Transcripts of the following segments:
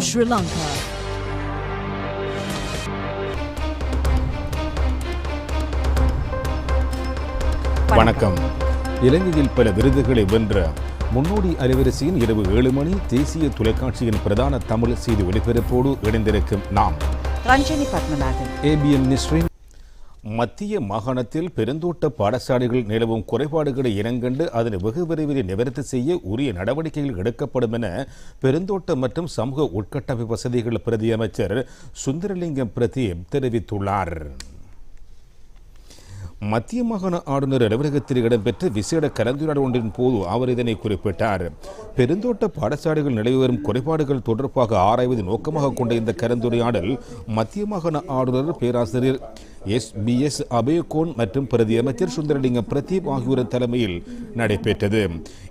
Sri Lanka. வணக்கம். இலங்கையில் பல விருதுகளை வென்ற முன்னோடி அலைவரிசையின் இரவு 7 மணி தேசிய தொலைக்காட்சியின் பிரதான தமிழ் செய்தி ஒலிபரப்போடு இணைந்திருக்கும் நாம் ரஞ்சனி பத்மநாதன். ஏபிஎன் நிஸ்ரின். மத்திய மாகாணத்தில் பெருந்தோட்ட பாடசாலைகள் நிலவும் குறைபாடுகளை இனங்கண்டு அதனை வெகு விரைவில் நிவர்த்தி செய்ய உரிய நடவடிக்கைகள் எடுக்கப்படும் என பெருந்தோட்ட மற்றும் சமூக உட்கட்டமைப்பு வசதிகள் பிரதி அமைச்சர் சுந்தரலிங்கம் பிரதீப் தெரிவித்துள்ளார். மத்திய மாகாண ஆளுநர் அலுவலகத்தில் இடம்பெற்ற விசேட கலந்துரையாடல் ஒன்றின் போது அவர் இதனை குறிப்பிட்டார். பெருந்தோட்ட பாடசாலைகள் நிலவி வரும் குறைபாடுகள் தொடர்பாக ஆராய்வது நோக்கமாக கொண்ட இந்த கலந்துரையாடல் மத்திய மாகாண ஆளுநர் பேராசிரியர் SBS அபயகோன் மற்றும் பிரதி அமைச்சர் சுந்தரலிங்கம் பிரதீப் ஆகியோரின் தலைமையில் நடைபெற்றது.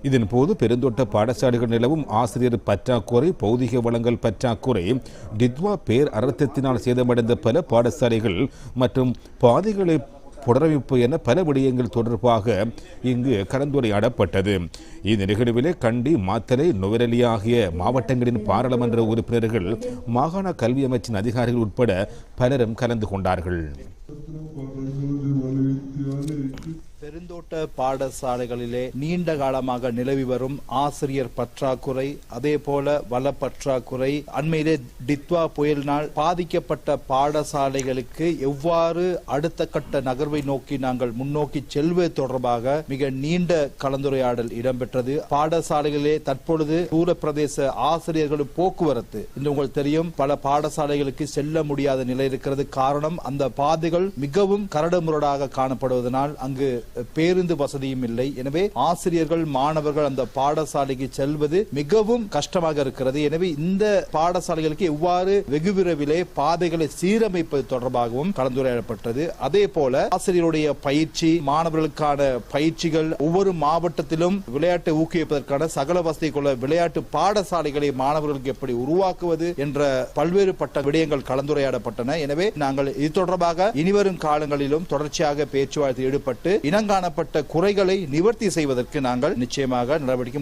இதன்போது பெருந்தோட்ட பாடசாலைகள் நிலவும் ஆசிரியர் பற்றாக்குறை, பௌதிக வளங்கள் பற்றாக்குறை, டித்வா பேர் அர்த்தத்தினால் சேதமடைந்த பல பாடசாலைகள் மற்றும் பாதைகளை புனரமைப்பு என பல விடயங்கள் தொடர்பாக இங்கு கலந்துரையாடப்பட்டது. இந்த நிகழ்விலே கண்டி, மாத்தளை, நுவரெலியா ஆகிய மாவட்டங்களின் பாராளுமன்ற உறுப்பினர்கள், மாகாண கல்வி அமைச்சின் அதிகாரிகள் உட்பட பலரும் கலந்து கொண்டார்கள். பெருந்தோட்ட பாடசாலைகளிலே நீண்ட காலமாக நிலவி வரும் ஆசிரியர் பற்றாக்குறை, அதே போல வள பற்றாக்குறை, அண்மையிலே டித்வா புயலினால் பாதிக்கப்பட்ட பாடசாலைகளுக்கு எவ்வாறு அடுத்த கட்ட நகர்வை நோக்கி நாங்கள் முன்னோக்கி செல்வது தொடர்பாக மிக நீண்ட கலந்துரையாடல் இடம்பெற்றது. பாடசாலைகளிலே தற்பொழுது தூர பிரதேச ஆசிரியர்களும் போக்குவரத்து இன்று உங்களுக்கு தெரியும், பல பாடசாலைகளுக்கு செல்ல முடியாத நிலை இருக்கிறது. காரணம், அந்த பாதைகள் மிகவும் கரடுமுரடாக காணப்படுவதனால் அங்கு பேருந்து வசதியும் இல்லை. எனவே ஆசிரியர்கள், மாணவர்கள் அந்த பாடசாலைக்கு செல்வது மிகவும் கஷ்டமாக இருக்கிறது. எனவே இந்த பாடசாலைகளுக்கு எவ்வாறு வெகு விரைவிலே பாதைகளை சீரமைப்பது தொடர்பாகவும் கலந்துரையாடப்பட்டது. அதே போல ஆசிரியருடைய பயிற்சி, மாணவர்களுக்கான பயிற்சிகள், ஒவ்வொரு மாவட்டத்திலும் விளையாட்டை ஊக்குவிப்பதற்கான சகல வசதி கொள்ள விளையாட்டு பாடசாலைகளை மாணவர்களுக்கு எப்படி உருவாக்குவது என்ற பல்வேறுபட்ட விடயங்கள் கலந்துரையாடப்பட்டன. எனவே நாங்கள் இது தொடர்பாக இனிவரும் காலங்களிலும் தொடர்ச்சியாக பேச்சுவார்த்தை ஈடுபட்டு இனங்காணப்பட்ட குறைகளை நிவர்த்தி செய்வதற்கு நாங்கள் நிச்சயமாக நடவடிக்கை